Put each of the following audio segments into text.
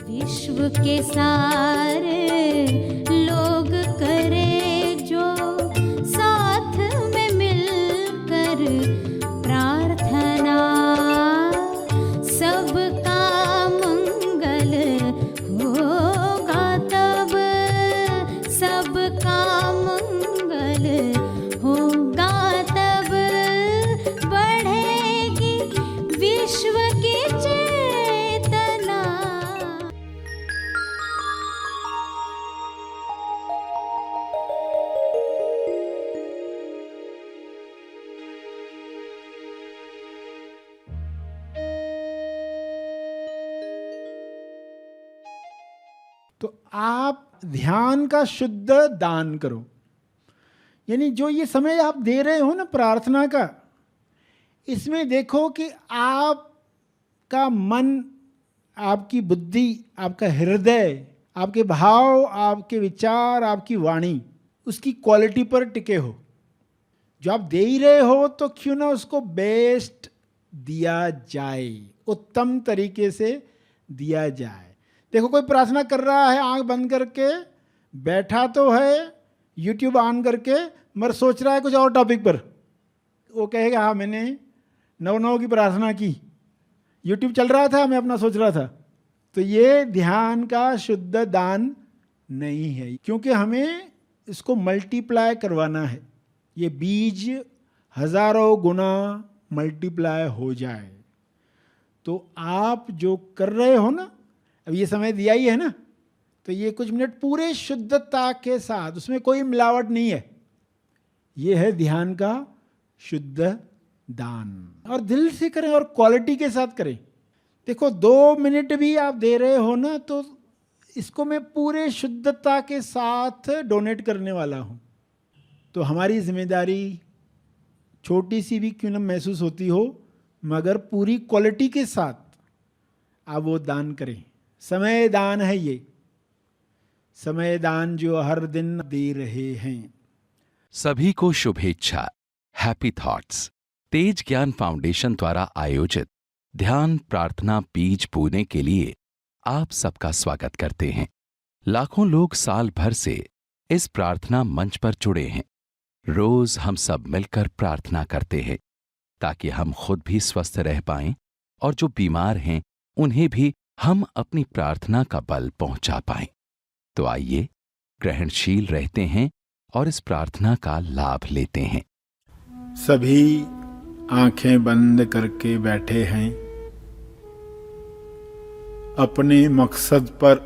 विश्व के सारे लोग करे जो साथ में मिलकर प्रार्थना, सबका मंगल होगा तब, सबका मंगल होगा तब, बढ़ेगी विश्व की चेतना। तो आप ध्यान का शुद्ध दान करो, यानी जो ये समय आप दे रहे हो ना प्रार्थना का, इसमें देखो कि आपका मन, आपकी बुद्धि, आपका हृदय, आपके भाव, आपके विचार, आपकी वाणी, उसकी क्वालिटी पर टिके हो। जो आप दे ही रहे हो तो क्यों ना उसको बेस्ट दिया जाए, उत्तम तरीके से दिया जाए। देखो कोई प्रार्थना कर रहा है आंख बंद करके, बैठा तो है यूट्यूब ऑन करके, मगर सोच रहा है कुछ और टॉपिक पर। वो कहेगा हाँ मैंने 9 की प्रार्थना की, यूट्यूब चल रहा था, मैं अपना सोच रहा था। तो ये ध्यान का शुद्ध दान नहीं है, क्योंकि हमें इसको मल्टीप्लाई करवाना है, ये बीज हजारों गुना मल्टीप्लाई हो जाए। तो आप जो कर रहे हो ना, अब ये समय दिया ही है ना, तो ये कुछ मिनट पूरे शुद्धता के साथ, उसमें कोई मिलावट नहीं है, ये है ध्यान का शुद्ध दान। और दिल से करें और क्वालिटी के साथ करें। देखो 2 मिनट भी आप दे रहे हो ना, तो इसको मैं पूरे शुद्धता के साथ डोनेट करने वाला हूँ। तो हमारी जिम्मेदारी छोटी सी भी क्यों न महसूस होती हो, मगर पूरी क्वालिटी के साथ आप वो दान करें। समय दान है ये, समय दान जो हर दिन दे रहे हैं। सभी को शुभेच्छा। हैप्पी थॉट्स तेज ज्ञान फाउंडेशन द्वारा आयोजित ध्यान प्रार्थना बीज बोने के लिए आप सबका स्वागत करते हैं। लाखों लोग साल भर से इस प्रार्थना मंच पर जुड़े हैं। रोज हम सब मिलकर प्रार्थना करते हैं ताकि हम खुद भी स्वस्थ रह पाएं और जो बीमार हैं उन्हें भी हम अपनी प्रार्थना का बल पहुंचा पाएं। तो आइए ग्रहणशील रहते हैं और इस प्रार्थना का लाभ लेते हैं। सभी आंखें बंद करके बैठे हैं, अपने मकसद पर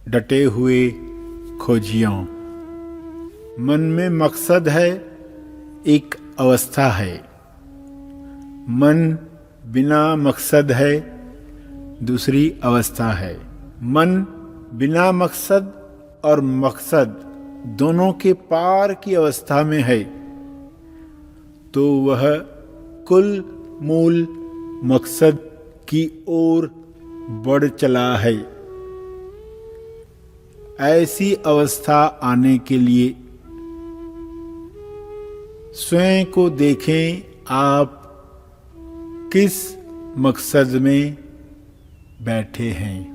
डटे हुए खोजियों। मन में मकसद है, एक अवस्था है। मन बिना मकसद है, दूसरी अवस्था है। मन बिना मकसद और मकसद दोनों के पार की अवस्था में है, तो वह कुल मूल मकसद की ओर बढ़ चला है। ऐसी अवस्था आने के लिए स्वयं को देखें, आप किस मकसद में बैठे हैं।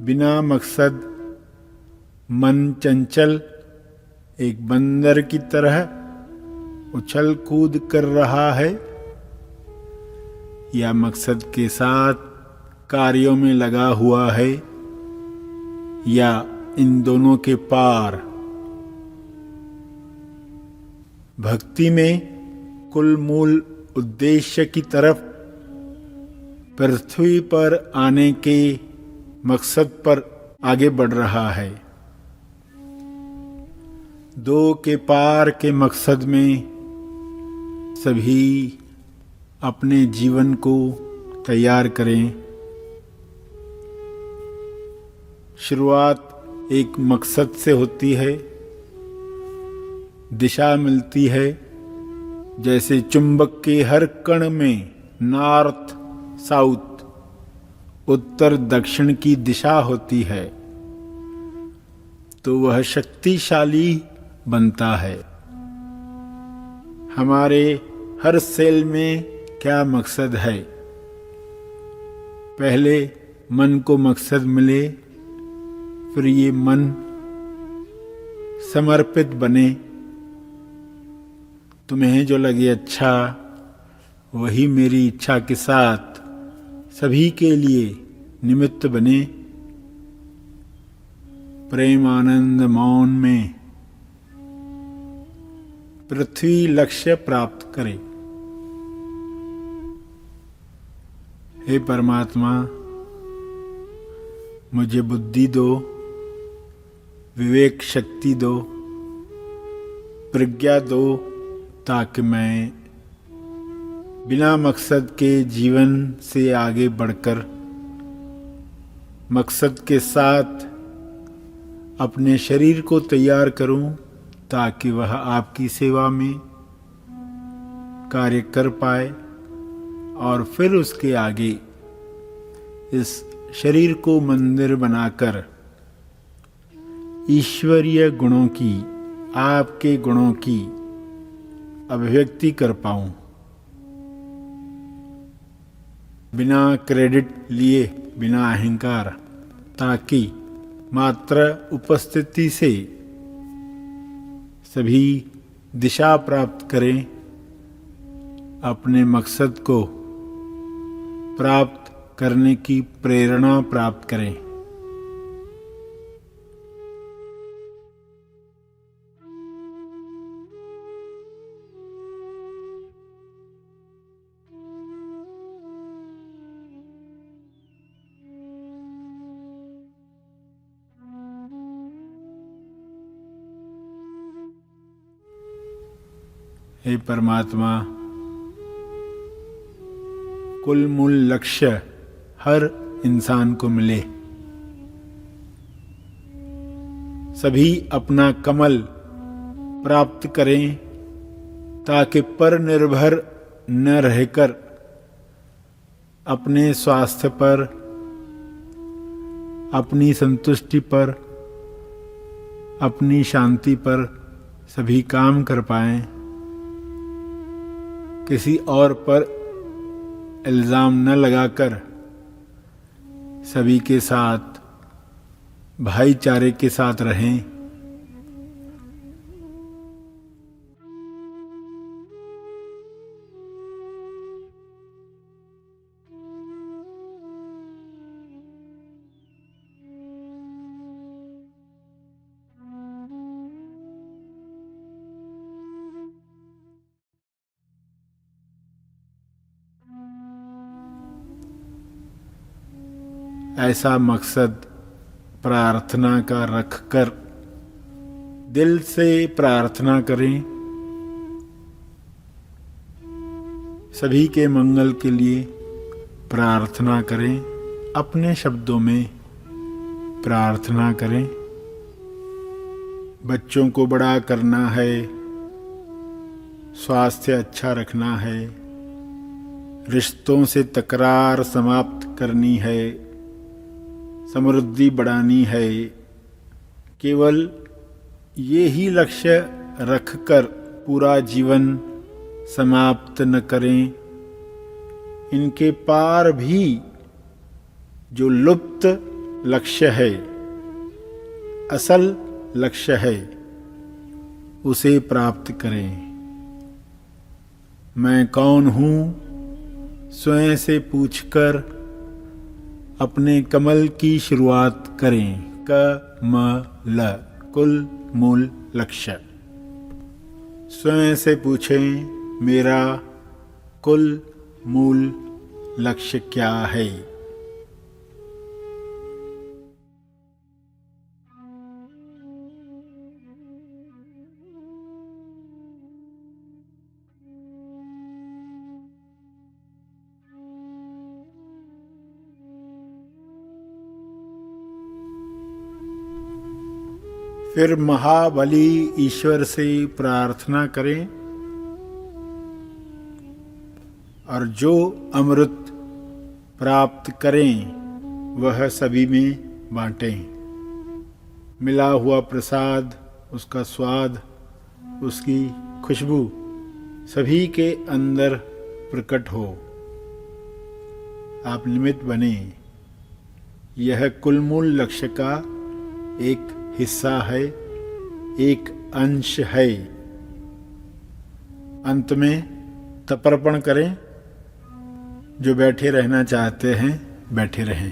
बिना मकसद मन चंचल एक बंदर की तरह उछल कूद कर रहा है, या मकसद के साथ कार्यों में लगा हुआ है, या इन दोनों के पार। भक्ति में कुल मूल उद्देश्य की तरफ, पृथ्वी पर आने के मकसद पर आगे बढ़ रहा है। 2 के पार के मकसद में सभी अपने जीवन को तैयार करें। शुरुआत एक मकसद से होती है, दिशा मिलती है। जैसे चुंबक के हर कण में नॉर्थ साउथ, उत्तर दक्षिण की दिशा होती है, तो वह शक्तिशाली बनता है। हमारे हर सेल में क्या मकसद है, पहले मन को मकसद मिले, फिर ये मन समर्पित बने। तुम्हें जो लगे अच्छा, वही मेरी इच्छा के साथ सभी के लिए निमित्त बने। प्रेम आनंद मौन में पृथ्वी लक्ष्य प्राप्त करे। हे परमात्मा, मुझे बुद्धि दो, विवेक शक्ति दो, प्रज्ञा दो, ताकि मैं बिना मकसद के जीवन से आगे बढ़कर मकसद के साथ अपने शरीर को तैयार करूं, ताकि वह आपकी सेवा में कार्य कर पाए और फिर उसके आगे इस शरीर को मंदिर बनाकर ईश्वरीय गुणों की, आपके गुणों की अभिव्यक्ति कर पाऊं। बिना क्रेडिट लिए, बिना अहंकार, ताकि मात्र उपस्थिति से सभी दिशा प्राप्त करें, अपने मकसद को प्राप्त करने की प्रेरणा प्राप्त करें। हे परमात्मा, कुल मूल लक्ष्य हर इंसान को मिले। सभी अपना कमल प्राप्त करें, ताकि पर निर्भर न रहकर अपने स्वास्थ्य पर, अपनी संतुष्टि पर, अपनी शांति पर सभी काम कर पाएं। किसी और पर इल्ज़ाम न लगाकर सभी के साथ भाईचारे के साथ रहें। ऐसा मकसद प्रार्थना का रखकर दिल से प्रार्थना करें। सभी के मंगल के लिए प्रार्थना करें, अपने शब्दों में प्रार्थना करें। बच्चों को बड़ा करना है, स्वास्थ्य अच्छा रखना है, रिश्तों से तकरार समाप्त करनी है, समृद्धि बढ़ानी है। केवल ये ही लक्ष्य रखकर पूरा जीवन समाप्त न करें। इनके पार भी जो लुप्त लक्ष्य है, असल लक्ष्य है, उसे प्राप्त करें। मैं कौन हूँ, स्वयं से पूछकर अपने कमल की शुरुआत करें। कमल, कुल मूल लक्ष्य। स्वयं से पूछें, मेरा कुल मूल लक्ष्य क्या है। फिर महाबली ईश्वर से प्रार्थना करें और जो अमृत प्राप्त करें वह सभी में बांटें। मिला हुआ प्रसाद, उसका स्वाद, उसकी खुशबू सभी के अंदर प्रकट हो। आप निमित्त बने। यह कुलमूल लक्ष्य का एक हिस्सा है, एक अंश है। अंत में तर्पण करें। जो बैठे रहना चाहते हैं बैठे रहें।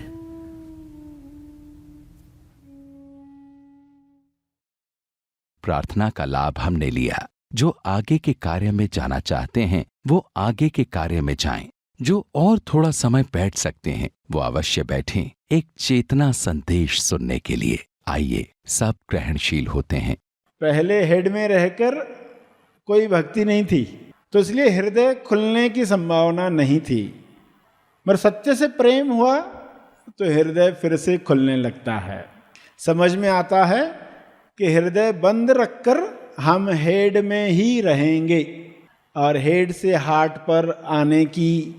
प्रार्थना का लाभ हमने लिया। जो आगे के कार्य में जाना चाहते हैं वो आगे के कार्य में जाएं। जो और थोड़ा समय बैठ सकते हैं वो अवश्य बैठें, एक चेतना संदेश सुनने के लिए। आइए, सब ग्रहणशील होते हैं। पहले हेड में रहकर कोई भक्ति नहीं थी, तो इसलिए हृदय खुलने की संभावना नहीं थी। मगर सत्य से प्रेम हुआ तो हृदय फिर से खुलने लगता है। समझ में आता है कि हृदय बंद रखकर हम हेड में ही रहेंगे, और हेड से हार्ट पर आने की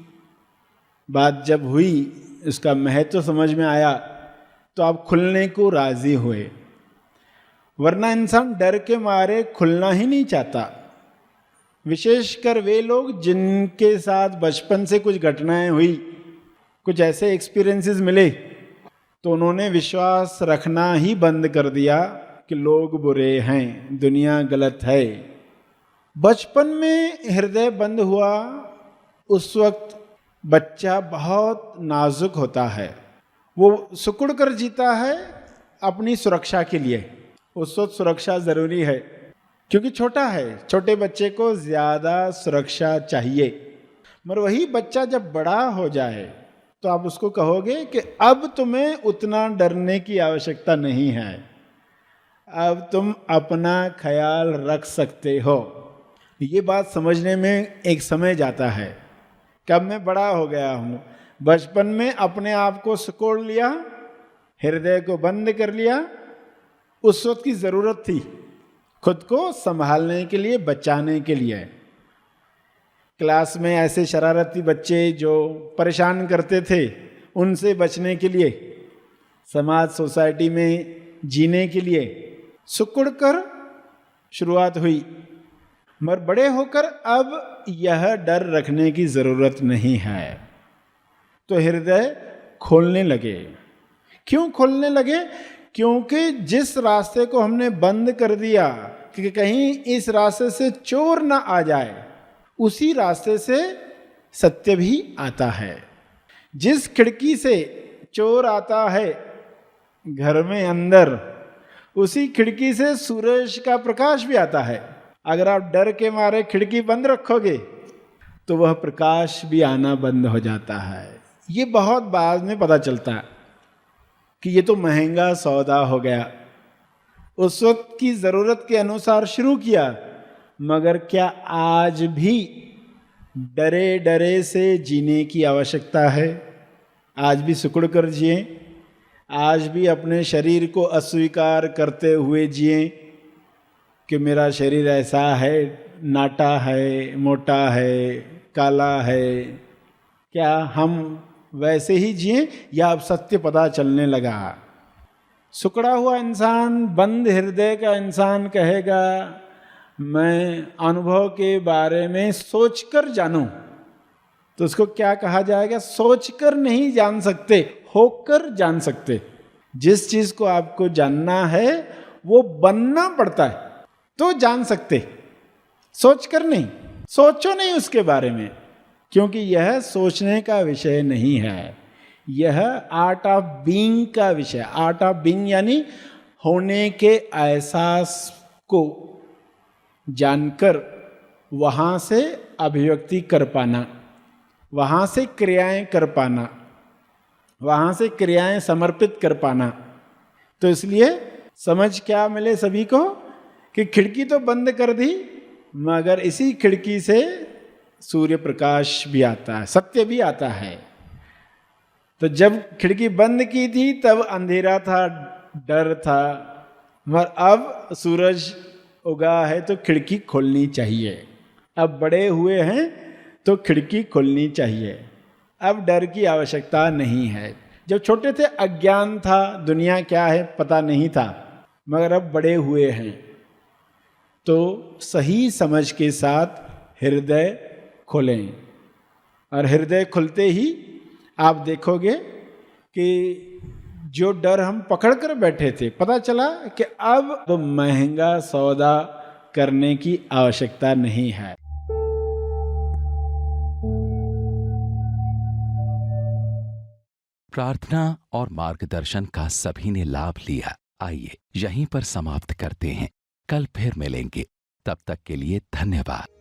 बात जब हुई, उसका महत्व समझ में आया, तो आप खुलने को राजी हुए। वरना इंसान डर के मारे खुलना ही नहीं चाहता। विशेषकर वे लोग जिनके साथ बचपन से कुछ घटनाएं हुई, कुछ ऐसे एक्सपीरियंसेस मिले, तो उन्होंने विश्वास रखना ही बंद कर दिया कि लोग बुरे हैं, दुनिया गलत है। बचपन में हृदय बंद हुआ, उस वक्त बच्चा बहुत नाजुक होता है। वो सिकुड़ कर जीता है अपनी सुरक्षा के लिए। उस वक्त सुरक्षा ज़रूरी है, क्योंकि छोटा है। छोटे बच्चे को ज़्यादा सुरक्षा चाहिए। मगर वही बच्चा जब बड़ा हो जाए तो आप उसको कहोगे कि अब तुम्हें उतना डरने की आवश्यकता नहीं है, अब तुम अपना ख्याल रख सकते हो। ये बात समझने में एक समय जाता है। कब मैं बड़ा हो गया हूँ, बचपन में अपने आप को सिकोड़ लिया, हृदय को बंद कर लिया। उस वक्त की ज़रूरत थी खुद को संभालने के लिए, बचाने के लिए। क्लास में ऐसे शरारती बच्चे जो परेशान करते थे, उनसे बचने के लिए, समाज सोसाइटी में जीने के लिए सिकुड़ कर शुरुआत हुई। मगर बड़े होकर अब यह डर रखने की ज़रूरत नहीं है, तो हृदय खोलने लगे। क्यों खोलने लगे? क्योंकि जिस रास्ते को हमने बंद कर दिया कि कहीं इस रास्ते से चोर ना आ जाए, उसी रास्ते से सत्य भी आता है। जिस खिड़की से चोर आता है घर में अंदर, उसी खिड़की से सूरज का प्रकाश भी आता है। अगर आप डर के मारे खिड़की बंद रखोगे तो वह प्रकाश भी आना बंद हो जाता है। ये बहुत बाद में पता चलता है कि ये तो महंगा सौदा हो गया। उस वक्त की ज़रूरत के अनुसार शुरू किया, मगर क्या आज भी डरे डरे से जीने की आवश्यकता है? आज भी सिकुड़ कर जिए, आज भी अपने शरीर को अस्वीकार करते हुए जिए कि मेरा शरीर ऐसा है, नाटा है, मोटा है, काला है। क्या हम वैसे ही जिए या अब सत्य पता चलने लगा? सिकुड़ा हुआ इंसान, बंद हृदय का इंसान कहेगा मैं अनुभव के बारे में सोचकर जानूं, तो उसको क्या कहा जाएगा? सोचकर नहीं जान सकते, होकर जान सकते। जिस चीज को आपको जानना है वो बनना पड़ता है तो जान सकते, सोचकर नहीं। सोचो नहीं उसके बारे में, क्योंकि यह सोचने का विषय नहीं है, यह आर्ट ऑफ बीइंग का विषय। आर्ट ऑफ बीइंग यानी होने के एहसास को जानकर वहाँ से अभिव्यक्ति कर पाना, वहाँ से क्रियाएं कर पाना, वहाँ से क्रियाएं समर्पित कर पाना। तो इसलिए समझ क्या मिले सभी को कि खिड़की तो बंद कर दी, मगर इसी खिड़की से सूर्य प्रकाश भी आता है, सत्य भी आता है। तो जब खिड़की बंद की थी तब अंधेरा था, डर था, मगर अब सूरज उगा है तो खिड़की खोलनी चाहिए। अब बड़े हुए हैं तो खिड़की खोलनी चाहिए। अब डर की आवश्यकता नहीं है। जब छोटे थे अज्ञान था, दुनिया क्या है पता नहीं था, मगर अब बड़े हुए हैं तो सही समझ के साथ हृदय खोलें। और हृदय खुलते ही आप देखोगे कि जो डर हम पकड़ कर बैठे थे, पता चला कि अब महंगा सौदा करने की आवश्यकता नहीं है। प्रार्थना और मार्गदर्शन का सभी ने लाभ लिया। आइए यहीं पर समाप्त करते हैं, कल फिर मिलेंगे। तब तक के लिए धन्यवाद।